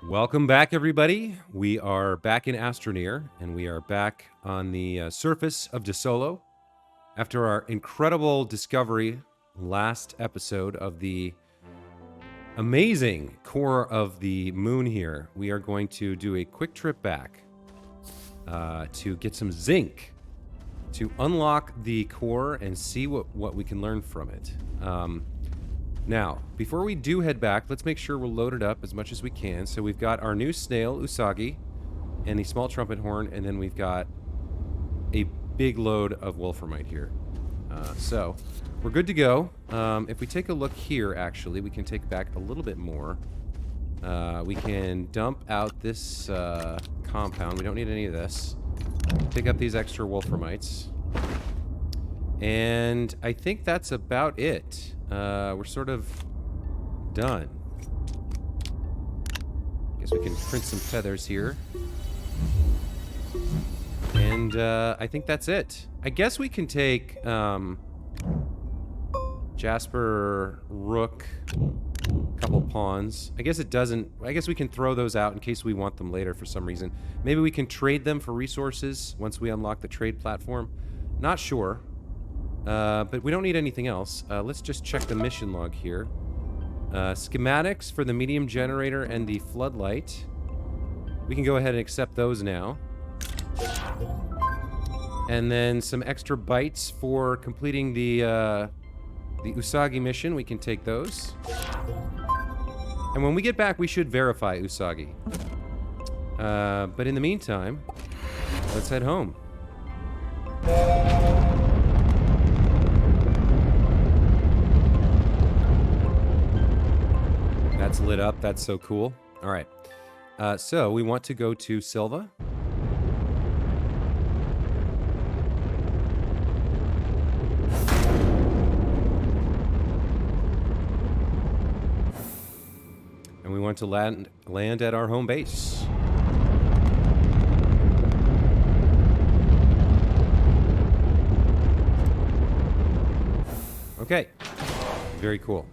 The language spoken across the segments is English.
Welcome back, everybody. We are back in Astroneer, and we are back on the surface of Desolo. After our incredible discovery last episode of the amazing core of the moon here, we are going to do a quick trip back to get some zinc to unlock the core and see what we can learn from it. Now, before we do head back, let's make sure we're loaded up as much as we can. So we've got our new snail, Usagi, and the small trumpet horn, and then we've got a big load of wolframite here. So we're good to go. If we take a look here, actually, we can take back a little bit more. We can dump out this compound. We don't need any of this. Pick up these extra wolframites. And I think that's about it. We're sort of done. Guess we can print some feathers here. And I think that's it. I guess we can take Jasper, Rook, a couple pawns. I guess it doesn't... I guess we can throw those out in case we want them later for some reason. Maybe we can trade them for resources once we unlock the trade platform. Not sure. But we don't need anything else. Let's just check the mission log here. Schematics for the medium generator and the floodlight. We can go ahead and accept those now. And then some extra bytes for completing the Usagi mission. We can take those. And when we get back, we should verify Usagi. But in the meantime, let's head home. That's lit up. That's so cool. All right. So we want to go to Silva. And we want to land at our home base. Okay. Very cool.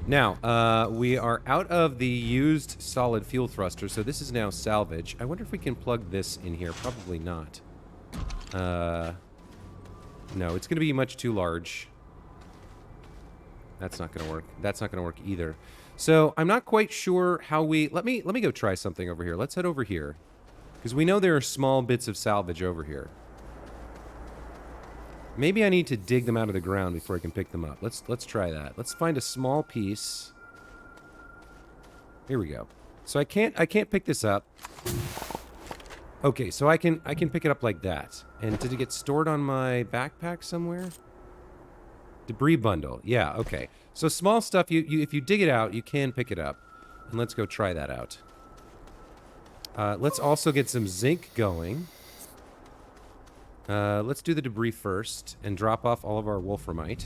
Now, we are out of the used solid fuel thruster, so this is now salvage. I wonder if we can plug this in here. Probably not. No, it's going to be much too large. That's not going to work. That's not going to work either. So, I'm not quite sure how we... Let me go try something over here. Let's head over here. Because we know there are small bits of salvage over here. Maybe I need to dig them out of the ground before I can pick them up. Let's try that. Let's find a small piece. Here we go. So I can't pick this up. Okay, so I can pick it up like that. And did it get stored on my backpack somewhere? Debris bundle. Yeah, okay. So small stuff, if you dig it out, you can pick it up. And let's go try that out. Let's also get some zinc going. Let's do the debris first and drop off all of our wolframite.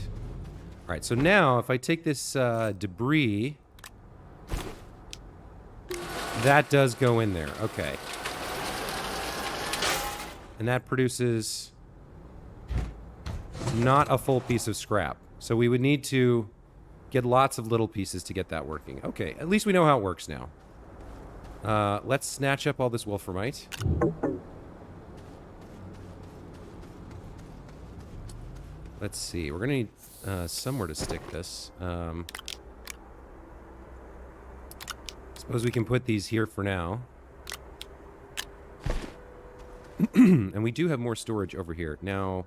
All right, so now if I take this debris, that does go in there. Okay. And that produces not a full piece of scrap. So we would need to get lots of little pieces to get that working. Okay, at least we know how it works now. Let's snatch up all this wolframite. Let's see. We're going to need somewhere to stick this. Suppose we can put these here for now. And we do have more storage over here. Now,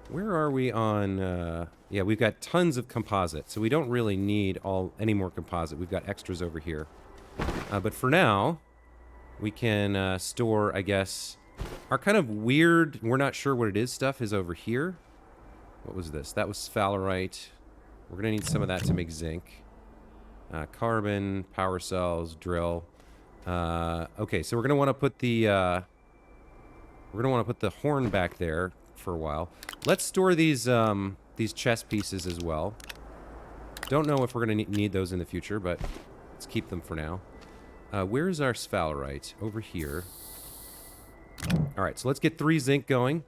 where are we on... yeah, we've got tons of composite, so we don't really need any more composite. We've got extras over here. But for now, we can store, I guess... Our kind of weird, we're not sure what it is stuff is over here. What was this? That was sphalerite. We're going to need some of that to make zinc. Carbon, power cells, drill. Okay, so we're going to want to put the horn back there for a while. Let's store these chest pieces as well. Don't know if we're going to need those in the future, but let's keep them for now. Where's our sphalerite? Over here. All right, so let's get 3 zinc going.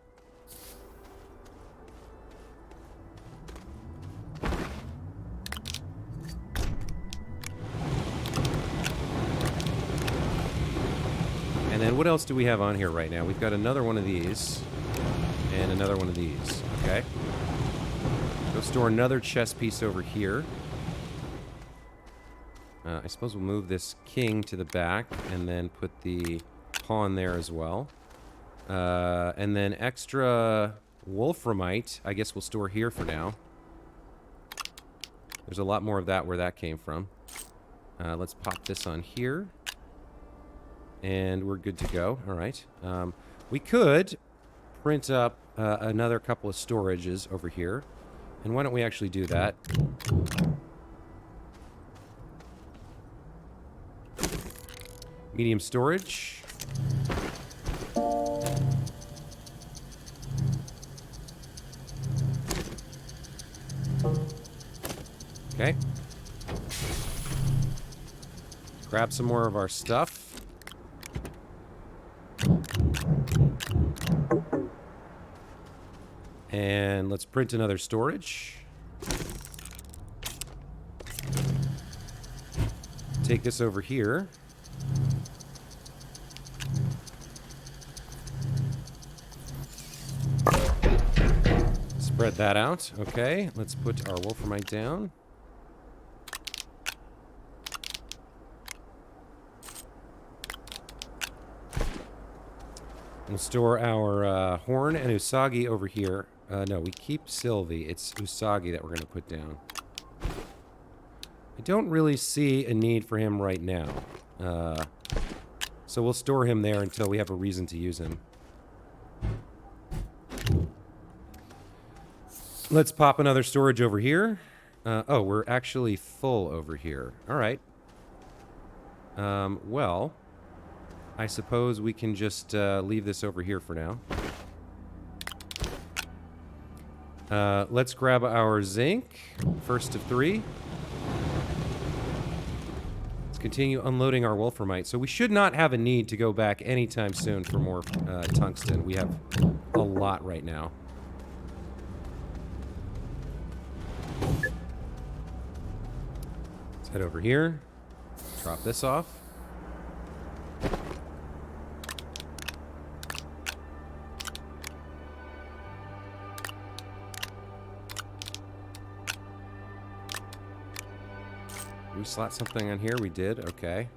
else do we have on here right now? We've got another one of these. And another one of these. Okay. Go store another chess piece over here. I suppose we'll move this king to the back and then put the pawn there as well. And then extra wolframite, I guess we'll store here for now. There's a lot more of that where that came from. Let's pop this on here. And we're good to go. All right. We could print up another couple of storages over here. And why don't we actually do that? Medium storage. Okay. Grab some more of our stuff. And let's print another storage. Take this over here. Spread that out. Okay, let's put our wolframite down. We'll store our horn and usagi over here. No, we keep Sylvie. It's usagi that we're going to put down. I don't really see a need for him right now. So we'll store him there until we have a reason to use him. Let's pop another storage over here. Oh, we're actually full over here. All right. Well, I suppose we can just leave this over here for now. Let's grab our zinc. First of 3. Let's continue unloading our wolframite. So we should not have a need to go back anytime soon for more tungsten. We have a lot right now. Let's head over here. Drop this off. We slot something on here? We did. Okay.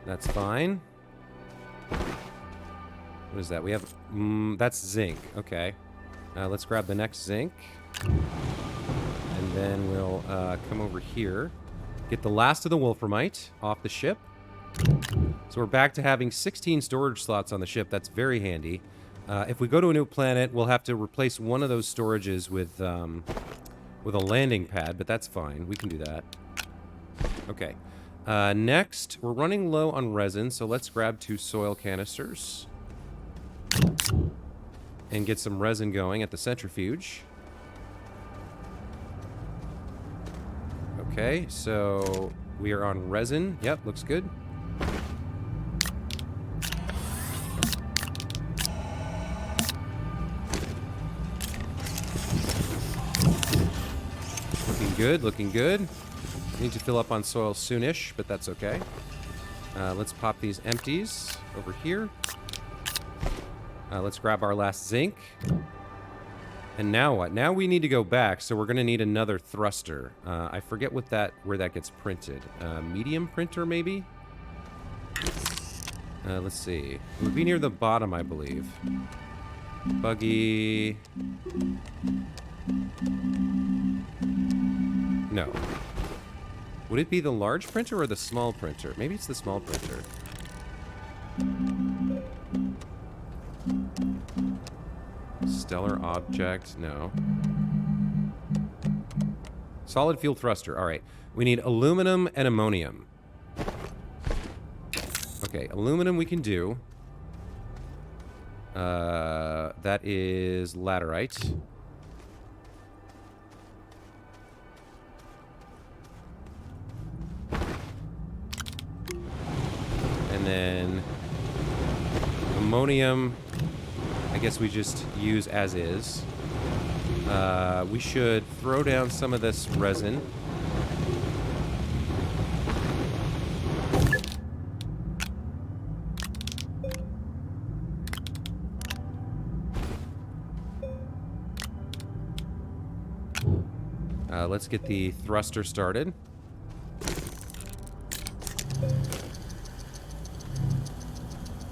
That's fine. What is that? We have... that's zinc. Okay. Let's grab the next zinc. And then we'll come over here. Get the last of the wolframite off the ship. So we're back to having 16 storage slots on the ship. That's very handy. If we go to a new planet, we'll have to replace one of those storages with a landing pad, but that's fine. We can do that. Okay. Next, we're running low on resin, so let's grab 2 soil canisters. And get some resin going at the centrifuge. Okay, so we are on resin. Yep, looks good. Looking good, looking good. Need to fill up on soil soonish, but that's okay. Let's pop these empties over here. Let's grab our last zinc. And now what? Now we need to go back, so we're going to need another thruster. I forget what where that gets printed. Medium printer, maybe? Let's see. It would be near the bottom, I believe. Buggy... No. Would it be the large printer or the small printer? Maybe it's the small printer. Stellar object, no. Solid fuel thruster, all right. We need aluminum and ammonium. Okay, aluminum we can do. That is laterite. And then ammonium, I guess we just use as is. We should throw down some of this resin. Let's get the thruster started.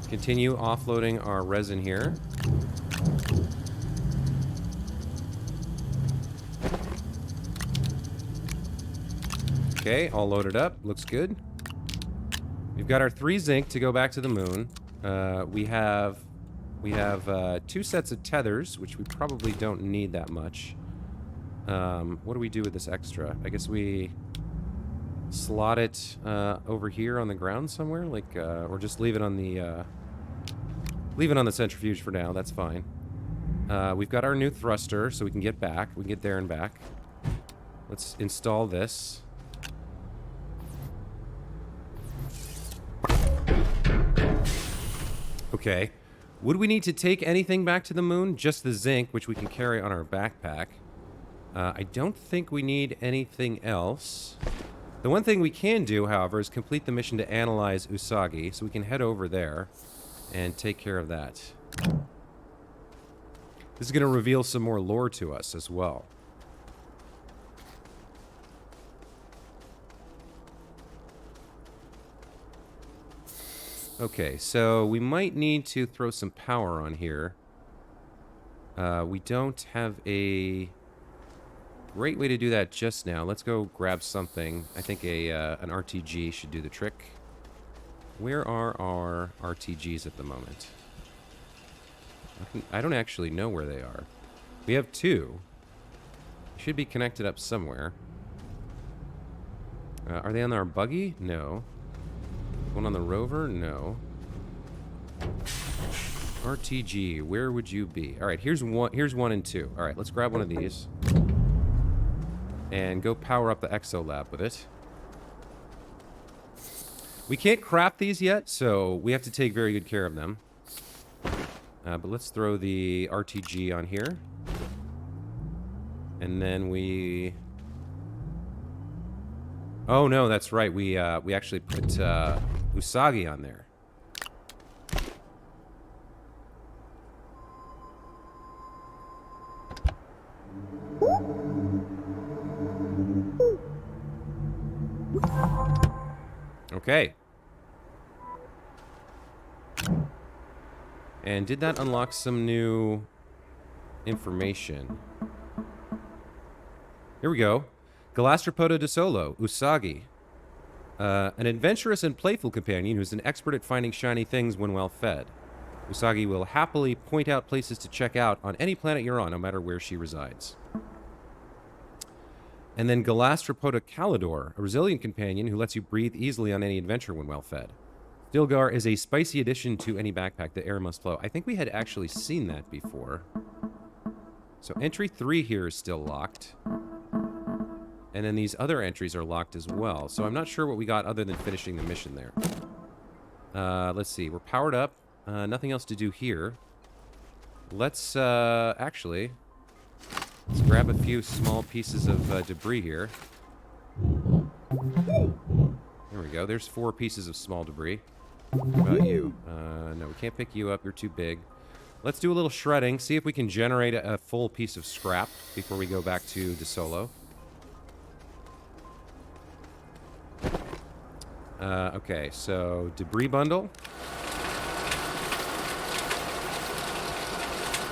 Continue offloading our resin here. Okay, all loaded up. Looks good. We've got our 3 zinc to go back to the moon. We have 2 sets of tethers, which we probably don't need that much. What do we do with this extra? I guess we slot it over here on the ground somewhere, like, or just leave it on the centrifuge for now. That's fine. We've got our new thruster, so we can get back. We can get there and back. Let's install this. Okay. Would we need to take anything back to the moon? Just the zinc, which we can carry on our backpack. I don't think we need anything else. The one thing we can do, however, is complete the mission to analyze Usagi, so we can head over there and take care of that. This is going to reveal some more lore to us as well. Okay, so we might need to throw some power on here. We don't have a great way to do that just now. Let's go grab something. I think an RTG should do the trick. Where are our RTGs at the moment? I don't actually know where they are. We have 2. Should be connected up somewhere. Are they on our buggy? No. One on the rover? No. RTG, where would you be? All right, here's 1 and 2. All right, let's grab one of these and go power up the Exo Lab with it. We can't craft these yet, so we have to take very good care of them. But let's throw the RTG on here. And then we... Oh, no, that's right. We actually put Usagi on there. Okay. And did that unlock some new information? Here we go. Galastropoda Desolo, Usagi. An adventurous and playful companion who's an expert at finding shiny things when well fed. Usagi will happily point out places to check out on any planet you're on, no matter where she resides. And then Galastropoda Calidor, a resilient companion who lets you breathe easily on any adventure when well fed. Stilgar is a spicy addition to any backpack. The air must flow. I think we had actually seen that before. So entry 3 here is still locked. And then these other entries are locked as well. So I'm not sure what we got other than finishing the mission there. Let's see. We're powered up. Nothing else to do here. Let's actually... Let's grab a few small pieces of debris here. There we go. There's 4 pieces of small debris. What about you? No, we can't pick you up. You're too big. Let's do a little shredding. See if we can generate a full piece of scrap before we go back to Desolo. Okay, so debris bundle.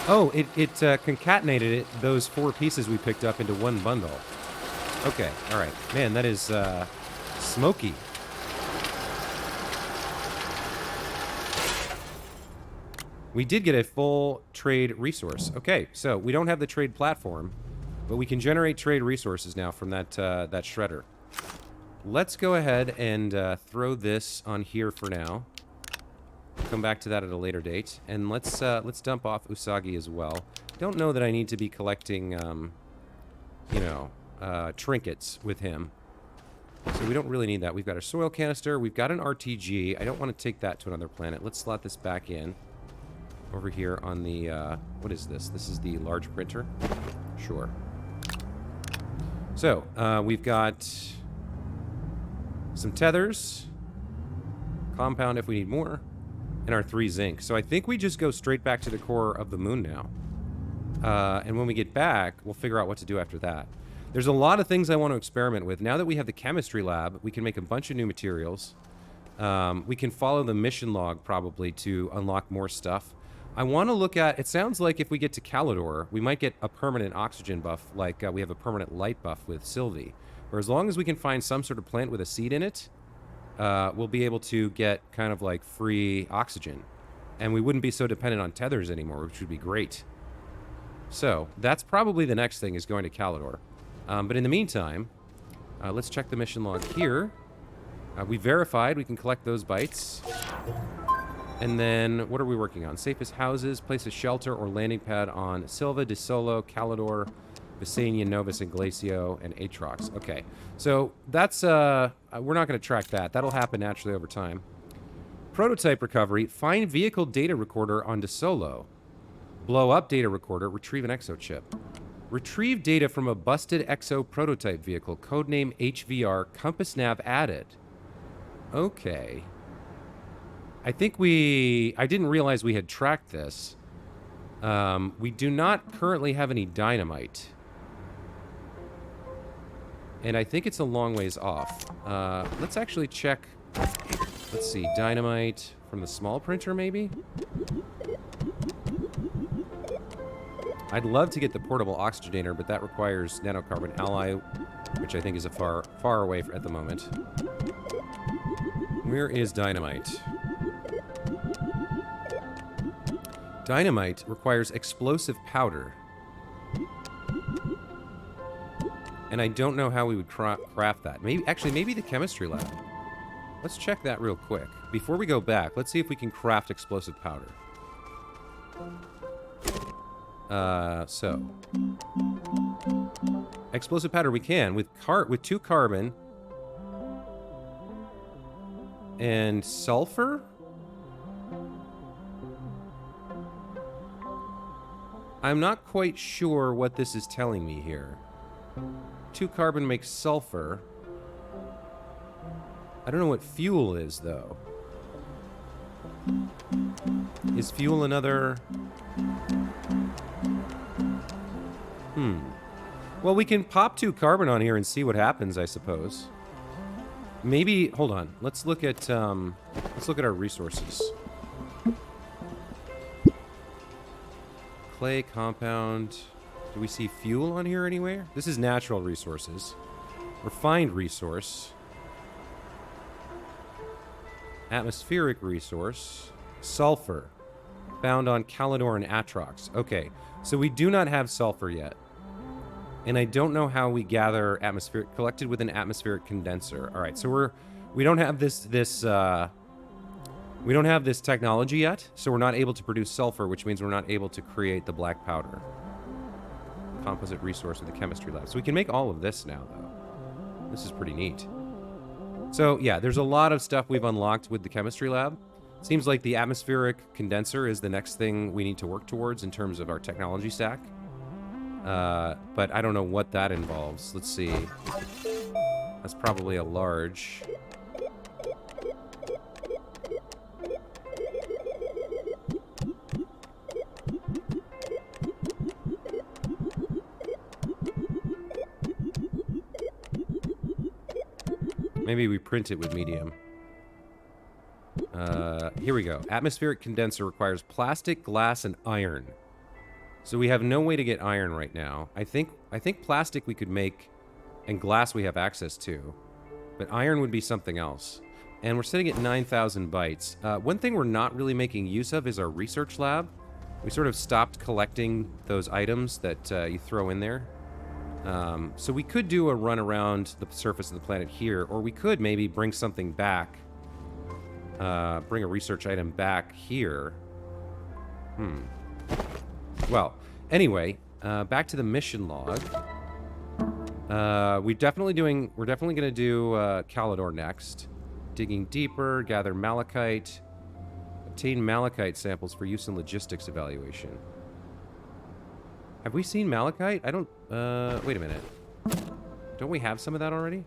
Oh, it concatenated those 4 pieces we picked up into one bundle. Okay, all right. Man, that is smoky. We did get a full trade resource. Okay, so we don't have the trade platform, but we can generate trade resources now from that that shredder. Let's go ahead and throw this on here for now. Come back to that at a later date, and let's dump off Usagi as well. Don't know that I need to be collecting, you know, trinkets with him, so we don't really need that. We've got our soil canister. We've got an RTG. I don't want to take that to another planet. Let's slot this back in over here on the what is this? This is the large printer. Sure. So we've got some tethers, compound if we need more, and our 3 zinc. So I think we just go straight back to the core of the moon now. And when we get back, we'll figure out what to do after that. There's a lot of things I want to experiment with. Now that we have the chemistry lab, we can make a bunch of new materials. We can follow the mission log probably to unlock more stuff. I want to look at, it sounds like if we get to Calidor, we might get a permanent oxygen buff, like we have a permanent light buff with Sylvie. Or as long as we can find some sort of plant with a seed in it, we'll be able to get kind of like free oxygen. And we wouldn't be so dependent on tethers anymore, which would be great. So that's probably the next thing, is going to Calidor. But in the meantime, let's check the mission log here. We verified we can collect those bytes. And then, what are we working on? Safest houses, place a shelter or landing pad on Silva, Desolo, Calidor, Visania, Novus, and Glacio, and Atrox. Okay, so that's, we're not going to track that. That'll happen naturally over time. Prototype recovery, find vehicle data recorder on Desolo. Blow up data recorder, retrieve an exo chip. Retrieve data from a busted exo prototype vehicle, codename HVR, compass nav added. Okay. I think I didn't realize we had tracked this. We do not currently have any dynamite. And I think it's a long ways off. Let's actually check. Let's see, dynamite from the small printer, maybe? I'd love to get the portable oxygenator, but that requires nanocarbon alloy, which I think is a far away at the moment. Where is dynamite? Dynamite requires explosive powder. And I don't know how we would craft that. Maybe the chemistry lab. Let's check that real quick. Before we go back, let's see if we can craft explosive powder. Explosive powder we can with 2 carbon and sulfur. I'm not quite sure what this is telling me here. 2 carbon makes sulfur. I don't know what fuel is, though. Is fuel another... Well, we can pop 2 carbon on here and see what happens, I suppose. Maybe... Hold on. Let's look at our resources. Clay, compound... Do we see fuel on here anywhere? This is natural resources. Refined resource. Atmospheric resource. Sulfur. Found on Calidor and Atrox. Okay, so we do not have sulfur yet. And I don't know how we gather atmospheric... Collected with an atmospheric condenser. Alright, so we don't have this we don't have this technology yet, so we're not able to produce sulfur, which means we're not able to create the black powder. Composite resource of the chemistry lab. So we can make all of this now, though. This is pretty neat. So, yeah, there's a lot of stuff we've unlocked with the chemistry lab. Seems like the atmospheric condenser is the next thing we need to work towards in terms of our technology stack. But I don't know what that involves. Let's see. That's probably a large... Maybe we print it with medium. Here we go. Atmospheric condenser requires plastic, glass, and iron. So we have no way to get iron right now. I think plastic we could make, and glass we have access to. But iron would be something else. And we're sitting at 9,000 bytes. One thing we're not really making use of is our research lab. We sort of stopped collecting those items that you throw in there. So we could do a run around the surface of the planet here, or we could maybe bring something back. Bring a research item back here. Well, anyway, back to the mission log. We're definitely going to do Calidor next. Digging deeper, gather malachite. Obtain malachite samples for use in logistics evaluation. Have we seen malachite? I don't... wait a minute. Don't we have some of that already?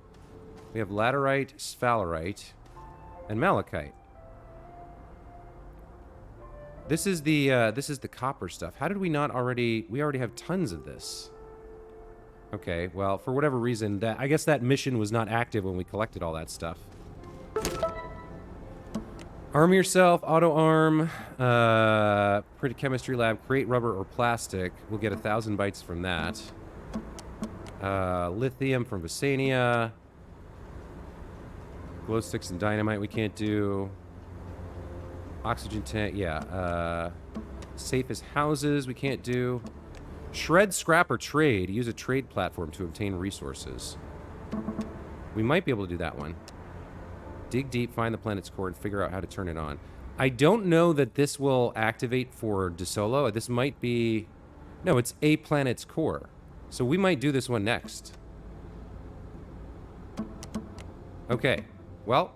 We have laterite, sphalerite, and malachite. This is the copper stuff. How did we not already... We already have tons of this. Okay, well, for whatever reason, I guess that mission was not active when we collected all that stuff. Arm yourself, auto-arm, pretty chemistry lab, create rubber or plastic. We'll get 1,000 bytes from that. Lithium from Visania. Glow sticks and dynamite we can't do. Oxygen tank, yeah. Safest houses we can't do. Shred, scrap, or trade. Use a trade platform to obtain resources. We might be able to do that one. Dig deep, find the planet's core, and figure out how to turn it on. I don't know that this will activate for Desolo. This might be... No, it's a planet's core. So we might do this one next. Okay. Well,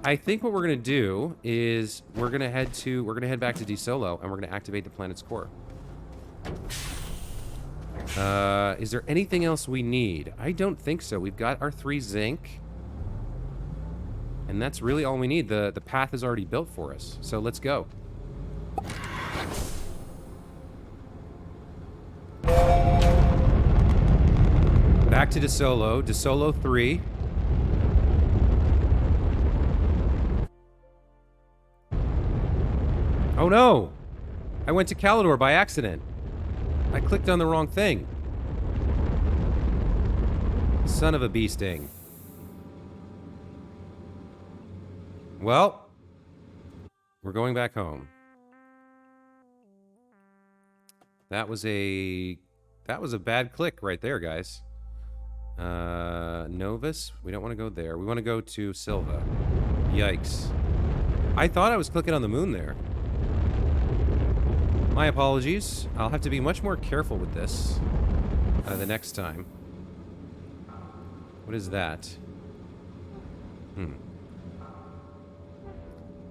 I think what we're gonna do is we're gonna head back to Desolo, and we're gonna activate the planet's core. Is there anything else we need? I don't think so. We've got our 3 zinc. And that's really all we need. The path is already built for us. So let's go. Back to Desolo. Desolo 3. Oh no! I went to Calidor by accident. I clicked on the wrong thing. Son of a bee sting. Well, we're going back home. That was a bad click right there, guys. Novus, we don't want to go there. We want to go to Silva. Yikes. I thought I was clicking on the moon there. My apologies. I'll have to be much more careful with this the next time. What is that?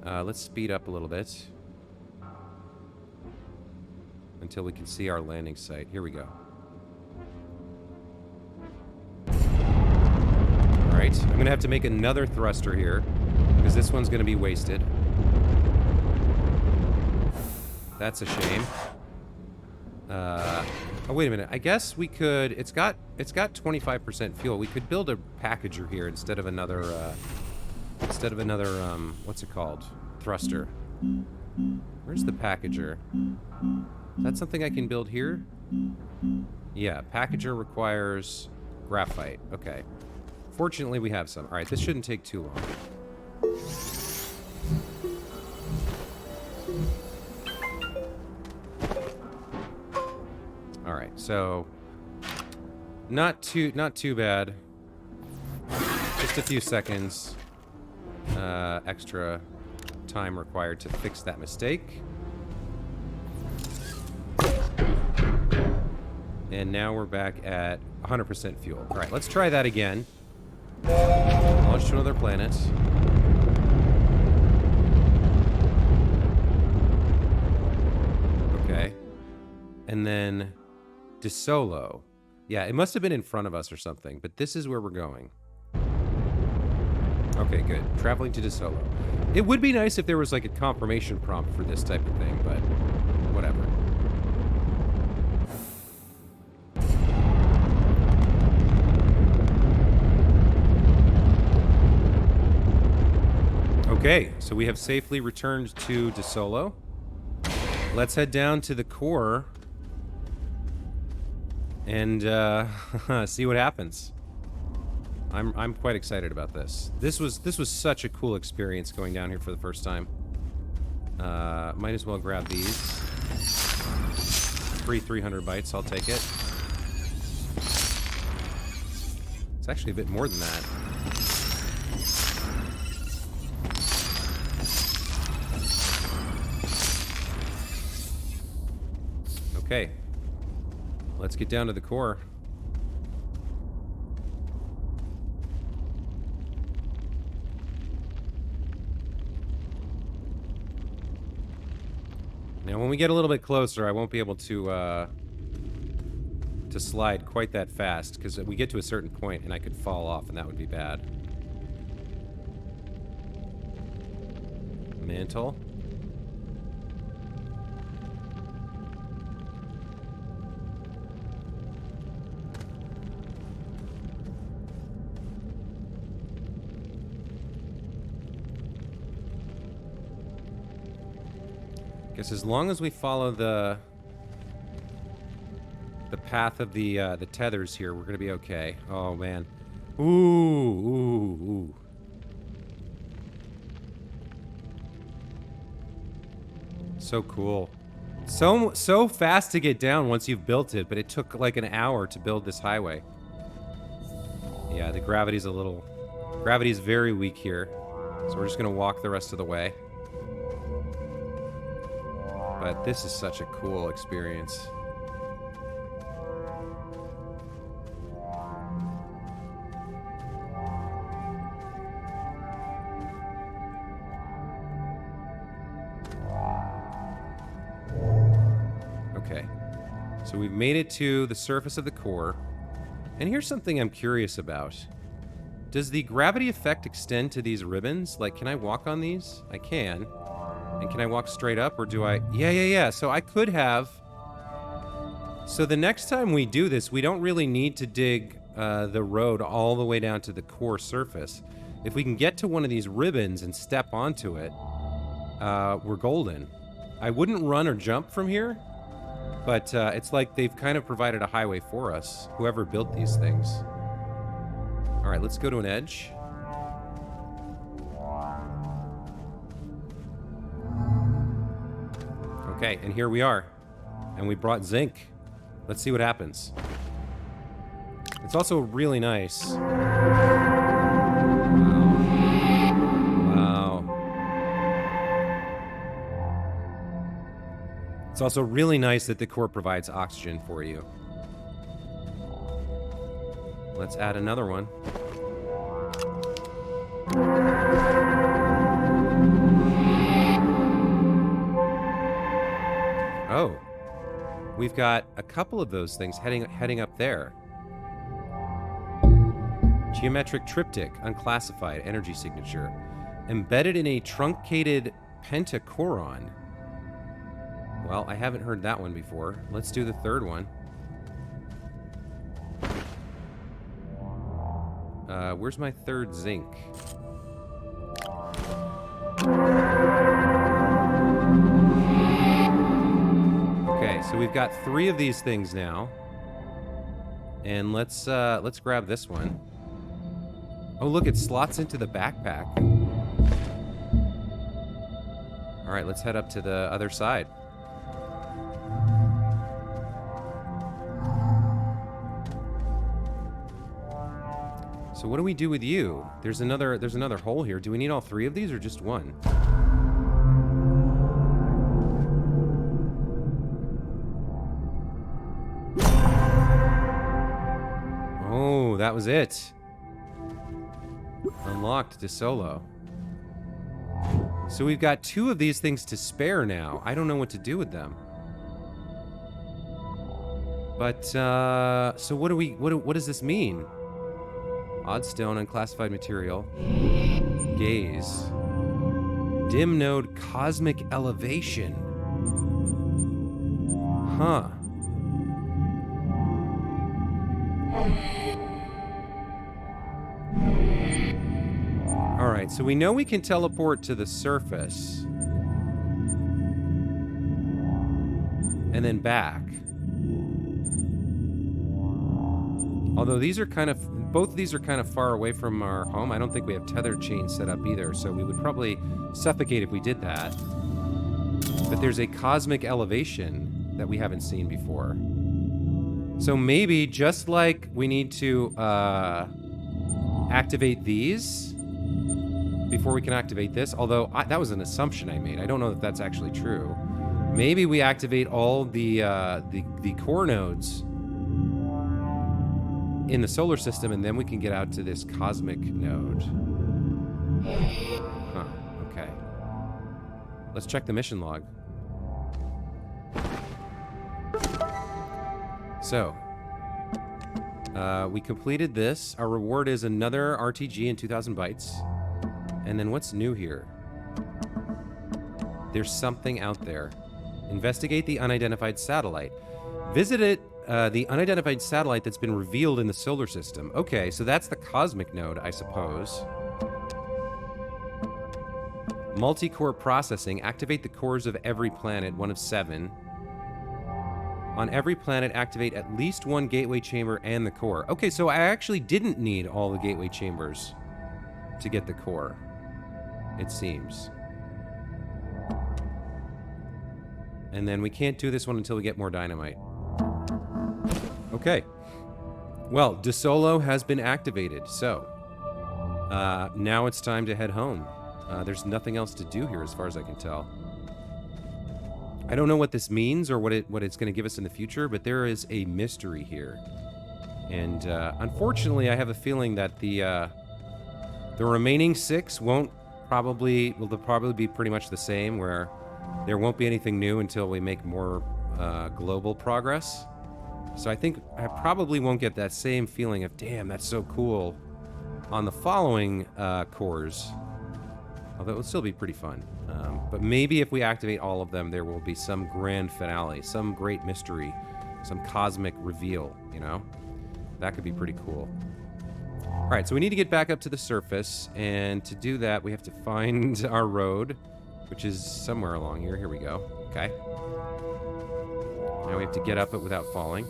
Let's speed up a little bit until we can see our landing site. Here we go. Alright, I'm going to have to make another thruster here because this one's going to be wasted. That's a shame. Oh, wait a minute. I guess we could... It's got 25% fuel. We could build a packager here instead of another, what's it called? Thruster. Where's the packager? Is that something I can build here? Yeah, packager requires graphite. Okay. Fortunately, we have some. Alright, this shouldn't take too long. Alright, so... Not too bad. Just a few seconds. Extra time required to fix that mistake. And now we're back at 100% fuel. Alright, let's try that again. Launch to another planet. Okay. And then Desolo. Yeah, it must have been in front of us or something, but this is where we're going. Okay, good. Traveling to Desolo. It would be nice if there was like a confirmation prompt for this type of thing, but whatever. Okay, so we have safely returned to Desolo. Let's head down to the core and see what happens. I'm quite excited about this. This was such a cool experience going down here for the first time. Might as well grab these. Free 300 bytes, I'll take it. It's actually a bit more than that. Okay. Let's get down to the core. Now, when we get a little bit closer, I won't be able to slide quite that fast, because we get to a certain point and I could fall off, and that would be bad. Mantle. Guess as long as we follow the path of the tethers here, we're gonna be okay. Oh man. Ooh, ooh, ooh. So cool. So fast to get down once you've built it, but it took like an hour to build this highway. Yeah, the gravity's very weak here. So we're just gonna walk the rest of the way. But this is such a cool experience. Okay, so we've made it to the surface of the core. And here's something I'm curious about. Does the gravity effect extend to these ribbons? Like, can I walk on these? I can. And can I walk straight up, or do I... Yeah. So I could have... So the next time we do this, we don't really need to dig the road all the way down to the core surface. If we can get to one of these ribbons and step onto it, we're golden. I wouldn't run or jump from here, but it's like they've kind of provided a highway for us, whoever built these things. All right, let's go to an edge. Okay, and here we are. And we brought zinc. Let's see what happens. It's also really nice. Wow. It's also really nice that the core provides oxygen for you. Let's add another one. Oh, we've got a couple of those things heading up there. Geometric triptych, unclassified, energy signature, embedded in a truncated pentacoron. Well, I haven't heard that one before. Let's do the third one. Where's my third zinc? Okay, so we've got 3 of these things now. And let's grab this one. Oh, look, it slots into the backpack. All right, let's head up to the other side. So what do we do with you? There's another hole here. Do we need all 3 of these or just one? Oh, that was it. Unlocked Desolo. So we've got 2 of these things to spare now. I don't know what to do with them. But so what does this mean? Odd stone, unclassified material. Gaze. Dim node, cosmic elevation. Huh. Alright, so we know we can teleport to the surface. And then back. Although these are both of these are kind of far away from our home. I don't think we have tether chains set up either, so we would probably suffocate if we did that. But there's a cosmic elevation that we haven't seen before. So maybe just like we need to activate these before we can activate this, although that was an assumption I made. I don't know if that's actually true. Maybe we activate all the core nodes in the solar system, and then we can get out to this cosmic node. Huh, okay. Let's check the mission log. So, we completed this. Our reward is another RTG and 2,000 bytes. And then what's new here? There's something out there. Investigate the unidentified satellite. Visit it. The unidentified satellite that's been revealed in the solar system. Okay, so that's the cosmic node, I suppose. Multi-core processing. Activate the cores of every planet, 1 of 7. On every planet, activate at least 1 gateway chamber and the core. Okay, so I actually didn't need all the gateway chambers to get the core, it seems. And then we can't do this one until we get more dynamite. Okay. Well, Desolo has been activated, so now it's time to head home. There's nothing else to do here as far as I can tell. I don't know what this means or what it's going to give us in the future, but there is a mystery here. And unfortunately, I have a feeling that the remaining 6 will probably be pretty much the same, where there won't be anything new until we make more global progress. So I think I probably won't get that same feeling of, damn, that's so cool, on the following cores. Although it will still be pretty fun. But maybe if we activate all of them, there will be some grand finale, some great mystery, some cosmic reveal, you know? That could be pretty cool. All right, so we need to get back up to the surface, and to do that, we have to find our road, which is somewhere along here. Here we go. Okay. Now we have to get up it without falling.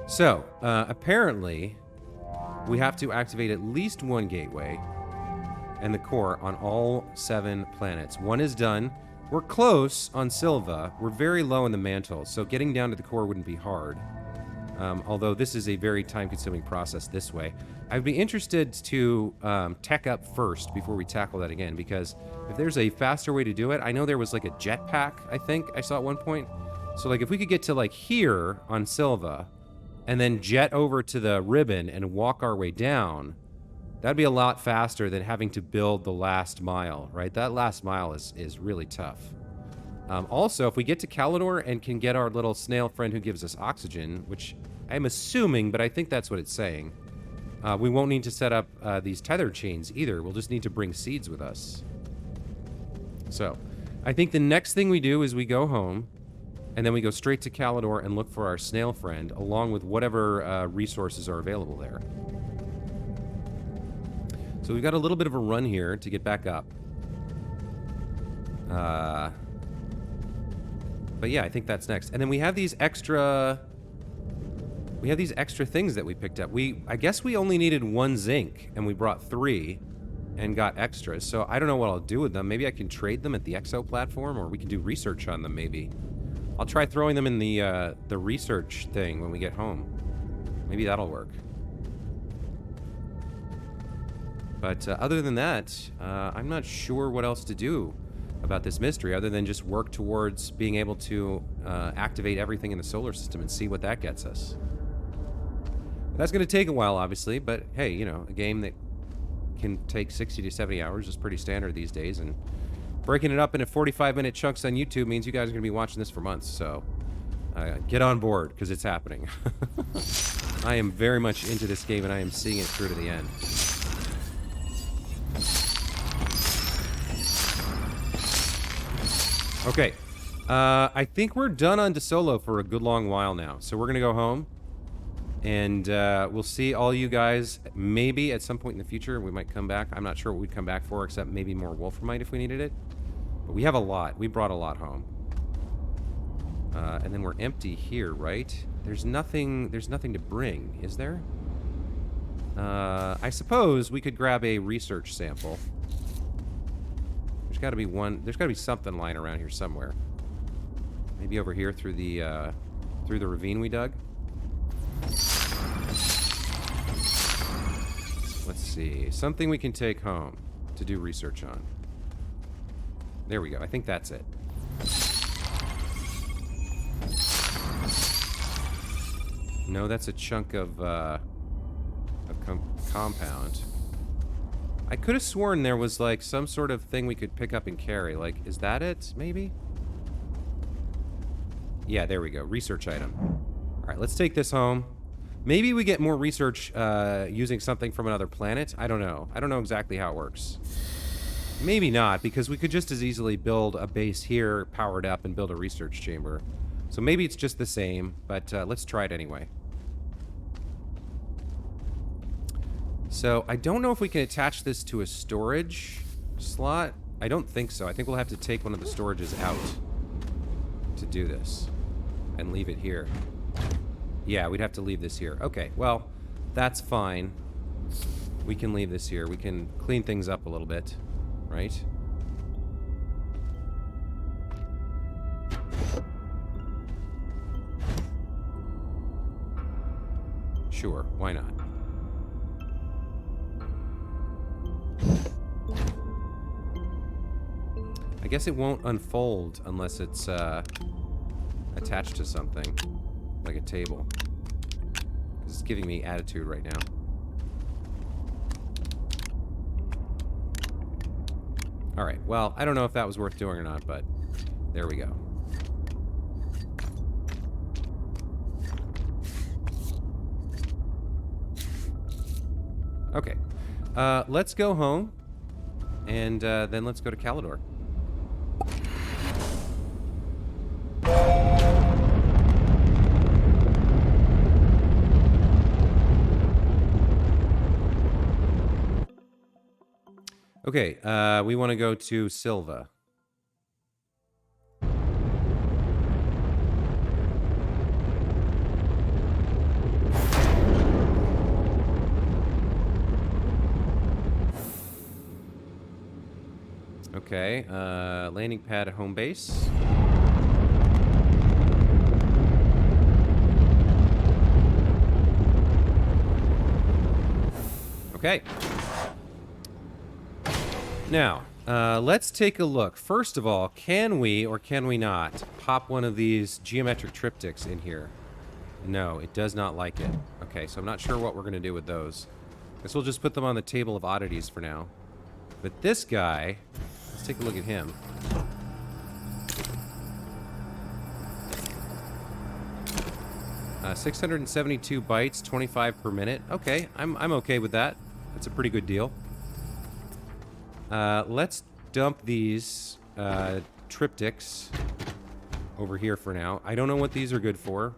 So, apparently, we have to activate at least 1 gateway and the core on all 7 planets. 1 is done. We're close on Silva. We're very low in the mantle, so getting down to the core wouldn't be hard. Although this is a very time-consuming process this way. I'd be interested to tech up first before we tackle that again, because if there's a faster way to do it, I know there was like a jetpack, I think I saw at one point. So like if we could get to like here on Silva, and then jet over to the ribbon and walk our way down, that'd be a lot faster than having to build the last mile, right? That last mile is really tough. Also, if we get to Calidor and can get our little snail friend who gives us oxygen, which I'm assuming, but I think that's what it's saying, we won't need to set up these tether chains either. We'll just need to bring seeds with us. So, I think the next thing we do is we go home, and then we go straight to Calidor and look for our snail friend, along with whatever resources are available there. So we've got a little bit of a run here to get back up. But yeah, I think that's next. And then we have these extra... We have these extra things that we picked up. I guess we only needed 1 zinc, and we brought 3 and got extras. So I don't know what I'll do with them. Maybe I can trade them at the Exo platform, or we can do research on them, maybe. I'll try throwing them in the research thing when we get home. Maybe that'll work. But other than that, I'm not sure what else to do about this mystery other than just work towards being able to activate everything in the solar system and see what that gets us. That's going to take a while, obviously, but hey, you know, a game that can take 60 to 70 hours is pretty standard these days, and breaking it up into 45-minute chunks on YouTube means you guys are going to be watching this for months, so get on board, because it's happening. I am very much into this game, and I am seeing it through to the end. Okay, I think we're done on Desolo for a good long while now, so we're going to go home, and we'll see all you guys maybe at some point in the future. We might come back. I'm not sure what we'd come back for, except maybe more wolframite if we needed it. But we have a lot. We brought a lot home. And then we're empty here, right? There's nothing to bring, is there? I suppose we could grab a research sample. There's got to be one. There's got to be something lying around here somewhere. Maybe over here through the ravine we dug. Let's see. Something we can take home to do research on. There we go. I think that's it. No, that's a chunk of compound. I could have sworn there was like some sort of thing we could pick up and carry. Like, is that it? Maybe? Yeah, there we go. Research item. All right, let's take this home. Maybe we get more research using something from another planet. I don't know. I don't know exactly how it works. Maybe not, because we could just as easily build a base here, powered up, and build a research chamber. So maybe it's just the same, but let's try it anyway. So I don't know if we can attach this to a storage slot. I don't think so. I think we'll have to take one of the storages out to do this and leave it here. Yeah, we'd have to leave this here. Okay, well, that's fine. We can leave this here. We can clean things up a little bit, right? Sure, why not? I guess it won't unfold unless it's attached to something, like a table. It's giving me attitude right now. Alright, well, I don't know if that was worth doing or not, but there we go. Okay, let's go home, and then let's go to Calidor. Okay, we want to go to Silva. Okay, landing pad at home base. Okay. Now, let's take a look. First of all, can we or can we not pop one of these geometric triptychs in here? No, it does not like it. Okay, so I'm not sure what we're going to do with those. Guess we'll just put them on the table of oddities for now. But this guy, let's take a look at him. 672 bytes, 25 per minute. Okay, I'm okay with that. That's a pretty good deal. Let's dump these triptychs over here for now. I don't know what these are good for,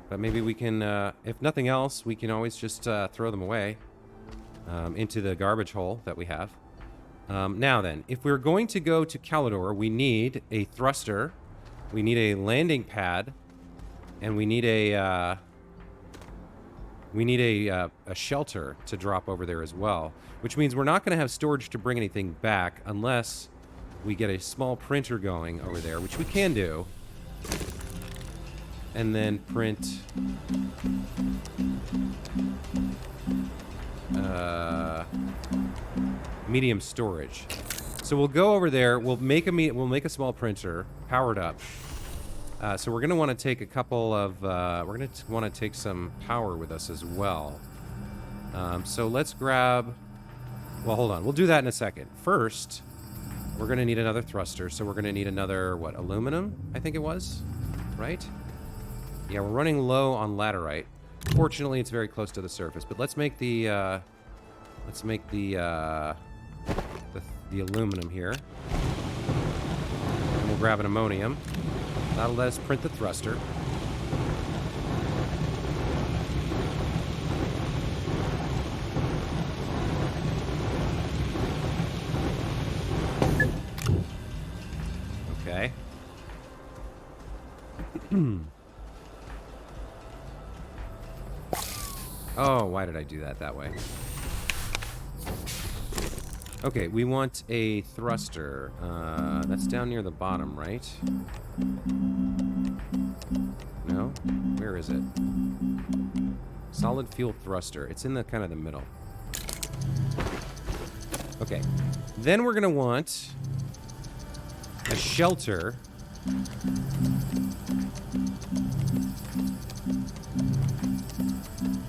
but maybe we can, if nothing else, we can always just throw them away into the garbage hole that we have. Now then, if we're going to go to Calidor, we need a thruster, we need a landing pad, and we need a shelter to drop over there as well. Which means we're not going to have storage to bring anything back unless we get a small printer going over there, which we can do. And then print... medium storage. So we'll go over there, we'll make a small printer, powered up. So we're going to want to take a couple of... we're going to want to take some power with us as well. So let's grab... Well, hold on. We'll do that in a second. First, we're going to need another thruster. So we're going to need another, what, aluminum? I think it was, right? Yeah, we're running low on laterite. Fortunately, it's very close to the surface. But let's make the aluminum here. And we'll grab an ammonium. That'll let us print the thruster. Okay. Oh, why did I do that way? Okay, we want a thruster. That's down near the bottom, right? No? Where is it? Solid fuel thruster. It's in the kind of the middle. Okay. Then we're gonna want a shelter.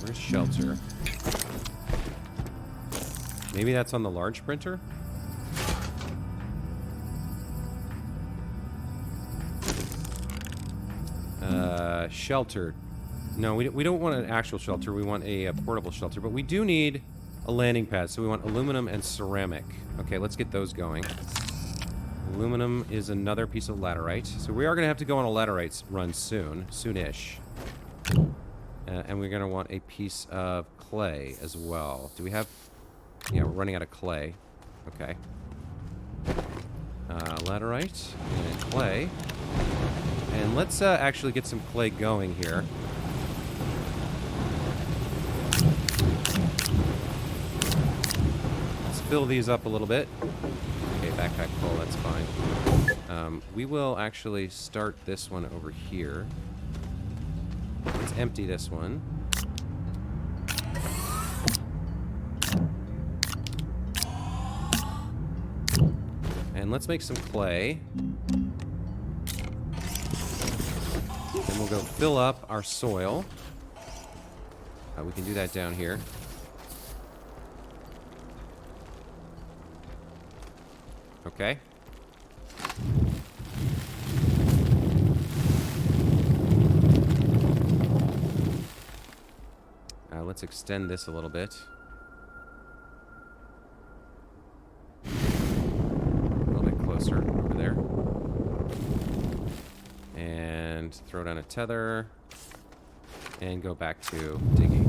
Where's shelter? Maybe that's on the large printer? Shelter. No, we don't want an actual shelter. We want a portable shelter. But we do need a landing pad. So we want aluminum and ceramic. Okay, let's get those going. Aluminum is another piece of laterite. So we are going to have to go on a laterite run soon. Soonish. And we're going to want a piece of clay as well. Do we have Yeah, we're running out of clay. Okay. Laterite and clay. And let's actually get some clay going here. Let's fill these up a little bit. Okay, backpack full, that's fine. We will actually start this one over here. Let's empty this one. And let's make some clay. Then we'll go fill up our soil. We can do that down here. Okay. Let's extend this a little bit. A little bit closer over there. And throw down a tether. And go back to digging.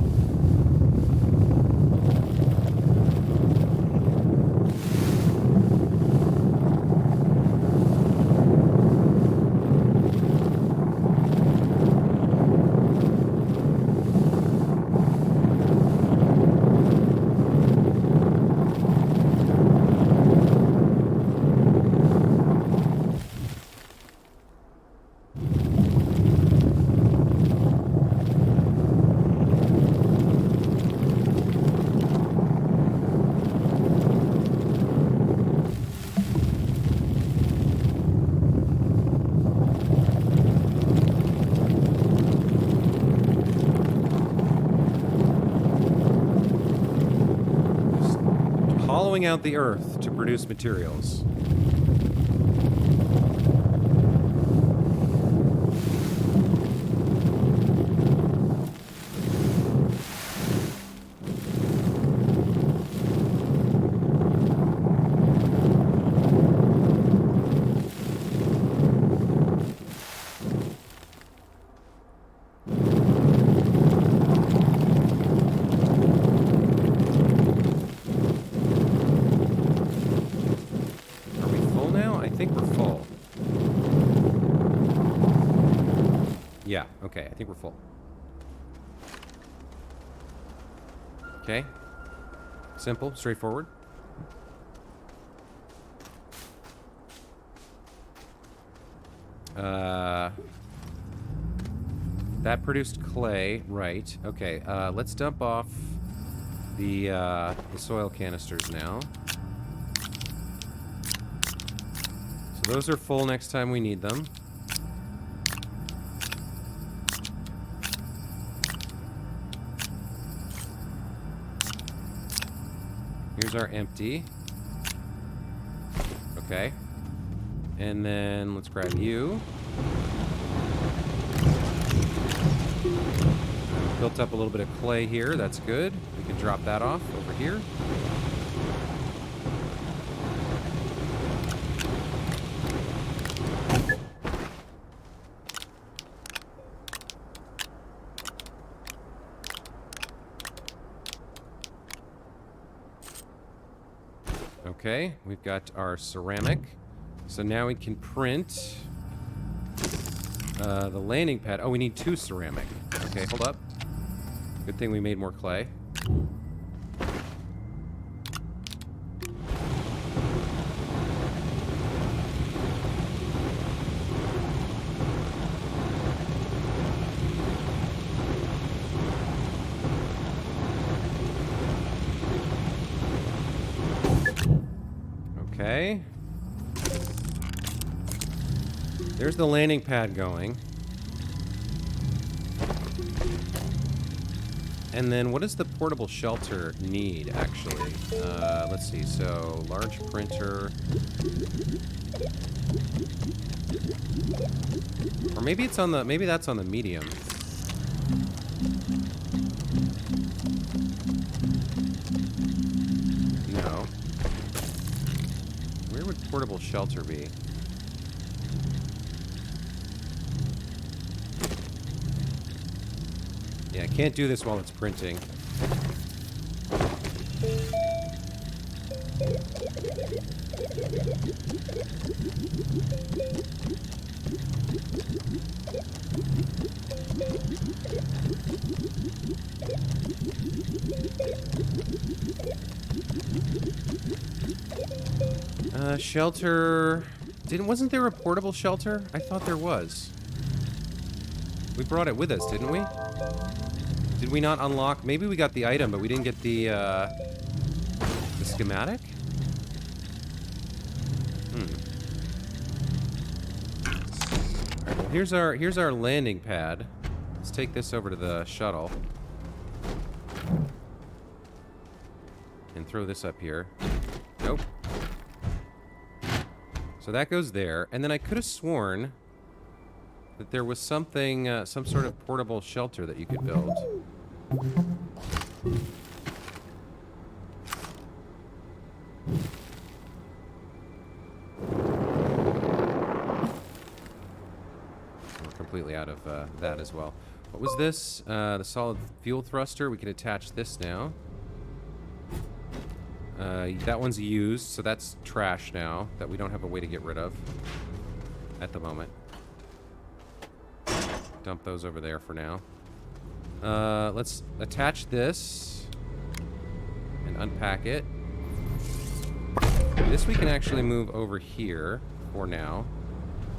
Hollowing out the earth to produce materials. Yeah, okay, I think we're full. Okay. Simple, straightforward. That produced clay, right. Okay, let's dump off the soil canisters now. So those are full next time we need them. Here's our empty. Okay. And then let's grab you. Built up a little bit of clay here. That's good. We can drop that off over here. Okay, we've got our ceramic. So now we can print the landing pad. Oh, we need 2 ceramic. Okay, hold up. Good thing we made more clay. Okay. There's the landing pad going. And then what does the portable shelter need, actually? Let's see. So, large printer. Or maybe it's on the, maybe that's on the medium. No. Where would portable shelter be? Yeah, I can't do this while it's printing. Shelter... Wasn't there a portable shelter? I thought there was. We brought it with us, didn't we? Did we not unlock... Maybe we got the item, but we didn't get the schematic? Alright, well, here's our landing pad. Let's take this over to the shuttle. And throw this up here. Nope. So that goes there, and then I could have sworn that there was something, some sort of portable shelter that you could build. We're completely out of that as well. What was this? The solid fuel thruster. We can attach this now. That one's used, so that's trash now that we don't have a way to get rid of at the moment. Dump those over there for now. Let's attach this and unpack it. This we can actually move over here for now,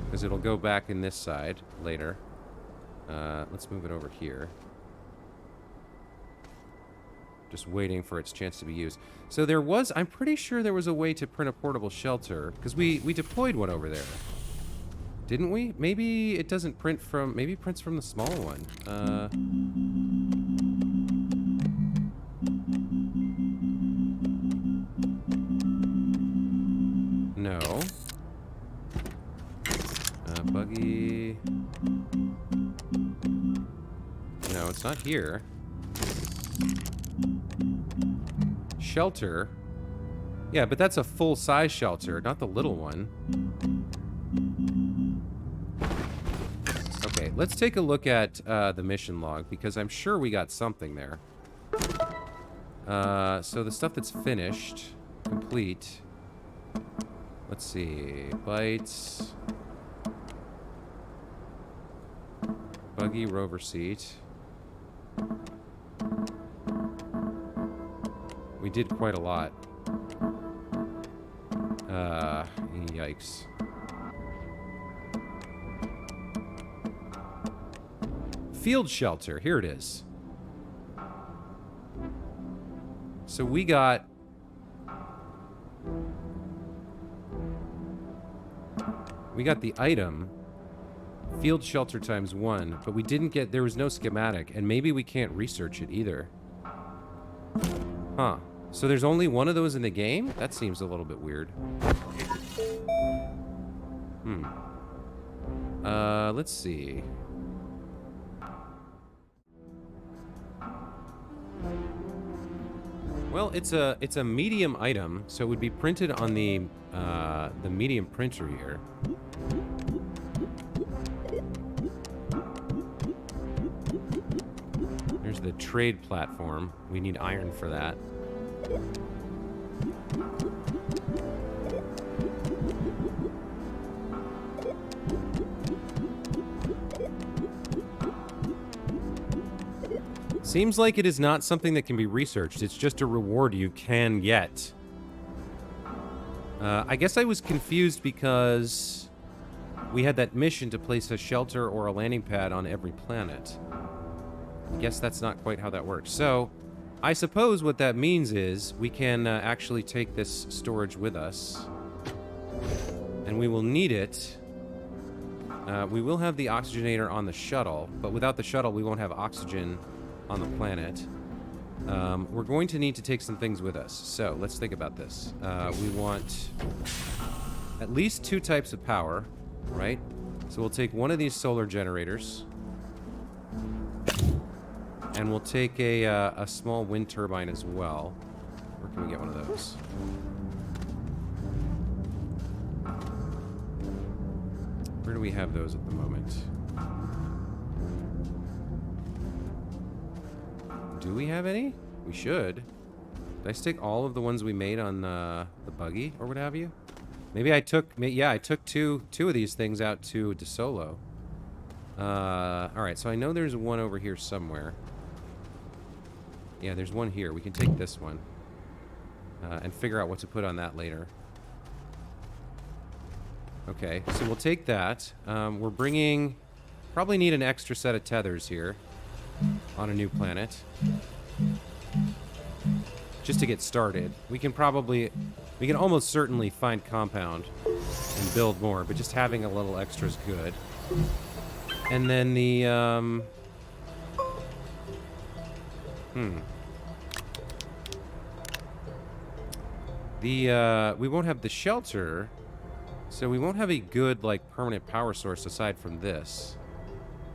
because it'll go back in this side later. Let's move it over here. Just waiting for its chance to be used. So there was, I'm pretty sure there was a way to print a portable shelter, because we deployed one over there. Didn't we? Maybe it doesn't print from, maybe it prints from the small one. No. Buggy. No, it's not here. Shelter. Yeah, but that's a full-size shelter, not the little one. Okay, let's take a look at the mission log, because I'm sure we got something there. So the stuff that's finished, complete. Let's see, bytes. Buggy rover seat. We did quite a lot. Yikes. Field shelter, here it is. So we got... We got the item, field shelter ×1, but we didn't get, there was no schematic, and maybe we can't research it either. Huh. So there's only one of those in the game? That seems a little bit weird. Let's see. Well, it's a medium item, so it would be printed on the medium printer here. There's the trade platform. We need iron for that. Seems like it is not something that can be researched. It's just a reward you can get. I guess I was confused because we had that mission to place a shelter or a landing pad on every planet. I guess that's not quite how that works. So, I suppose what that means is we can actually take this storage with us. And we will need it. We will have the oxygenator on the shuttle, but without the shuttle, we won't have oxygen on the planet. We're going to need to take some things with us. So, let's think about this. We want at least 2 types of power, right? So we'll take one of these solar generators. And we'll take a small wind turbine as well. Where can we get one of those? Where do we have those at the moment? Do we have any? We should. Did I stick all of the ones we made on the buggy or what have you? Maybe I took... Yeah, I took two of these things out to Desolo. Alright, so I know there's one over here somewhere. Yeah, there's one here. We can take this one. And figure out what to put on that later. Okay, so we'll take that. We're bringing... Probably need an extra set of tethers here. On a new planet. Just to get started. We can almost certainly find compound and build more, but just having a little extra is good. And then the, we won't have the shelter, so we won't have a good, like, permanent power source aside from this.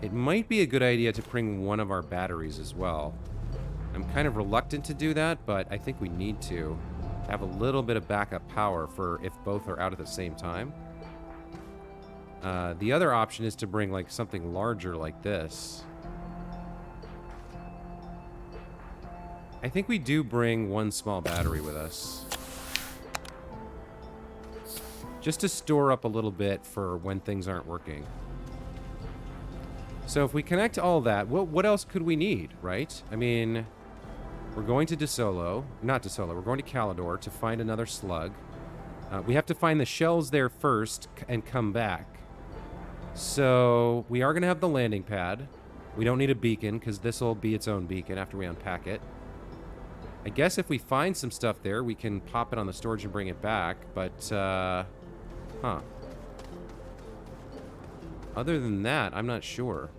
It might be a good idea to bring one of our batteries as well. I'm kind of reluctant to do that, but I think we need to have a little bit of backup power for if both are out at the same time. The other option is to bring, like, something larger like this. I think we do bring one small battery with us. Just to store up a little bit for when things aren't working. So if we connect all that, what else could we need, right? I mean... We're going to Desolo. Not Desolo. We're going to Calidor to find another slug. We have to find the shells there first and come back. So we are going to have the landing pad. We don't need a beacon because this will be its own beacon after we unpack it. I guess if we find some stuff there, we can pop it on the storage and bring it back. But, huh. Other than that, I'm not sure.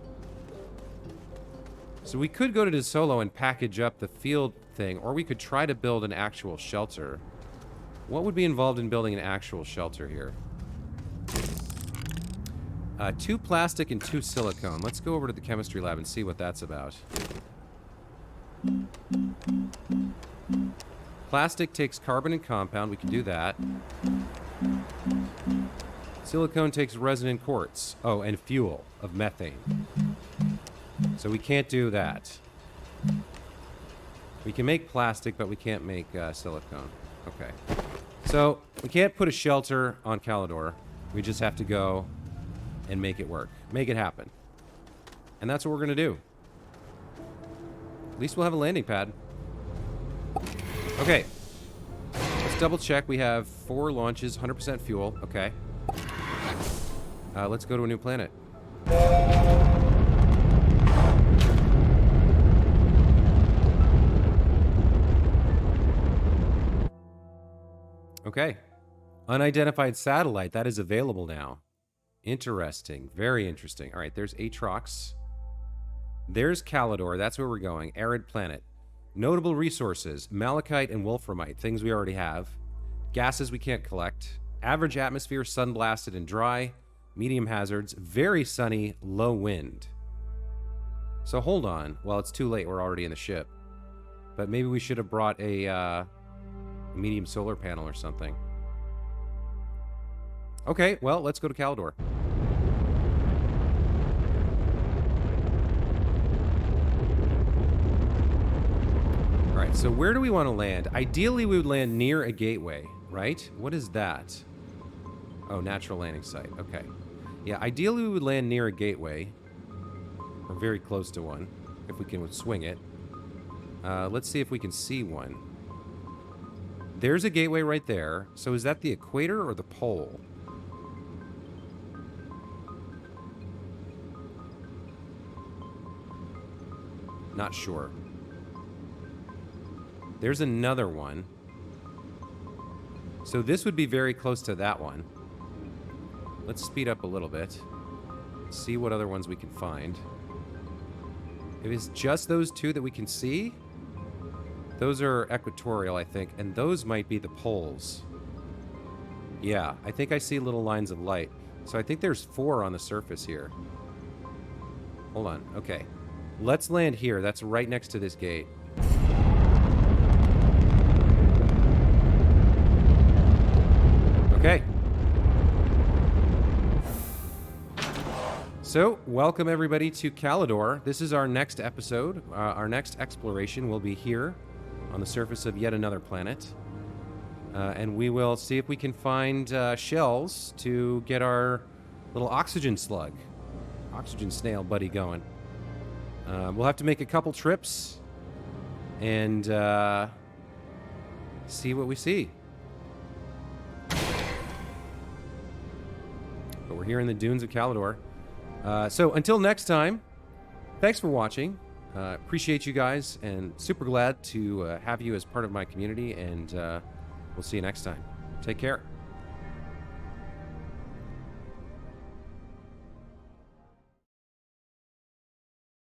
So we could go to Desolo and package up the field thing, or we could try to build an actual shelter. What would be involved in building an actual shelter here? 2 plastic and 2 silicone. Let's go over to the chemistry lab and see what that's about. Plastic takes carbon and compound. We can do that. Silicone takes resin and quartz. Oh, and fuel of methane. So we can't do that. We can make plastic, but we can't make silicone. Okay. So we can't put a shelter on Calidor. We just have to go and make it work. Make it happen. And that's what we're going to do. At least we'll have a landing pad. Okay. Let's double check. We have 4 launches, 100% fuel. Okay. Let's go to a new planet. Okay. Unidentified satellite. That is available now. Interesting. Very interesting. All right, there's Atrox. There's Calidor. That's where we're going. Arid planet. Notable resources. Malachite and wolframite. Things we already have. Gases we can't collect. Average atmosphere, sun-blasted and dry. Medium hazards. Very sunny, low wind. So hold on. Well, it's too late. We're already in the ship. But maybe we should have brought a medium solar panel or something. Okay, well, let's go to Calidor. Alright, so where do we want to land? Ideally, we would land near a gateway, right? What is that? Oh, natural landing site. Okay. Yeah, ideally, we would land near a gateway. Or very close to one, if we can swing it. Let's see if we can see one. There's a gateway right there. So is that the equator or the pole? Not sure. There's another one. So this would be very close to that one. Let's speed up a little bit. See what other ones we can find. If it's just those 2 that we can see... Those are equatorial, I think, and those might be the poles. Yeah, I think I see little lines of light. So I think there's 4 on the surface here. Hold on, okay. Let's land here. That's right next to this gate. Okay. So, welcome everybody to Calidor. This is our next episode. Our next exploration will be here on the surface of yet another planet. And we will see if we can find shells to get our little oxygen slug, oxygen snail buddy going. We'll have to make a couple trips and see what we see. But we're here in the dunes of Calidor. So until next time, thanks for watching. Appreciate you guys, and super glad to have you as part of my community, and we'll see you next time. Take care.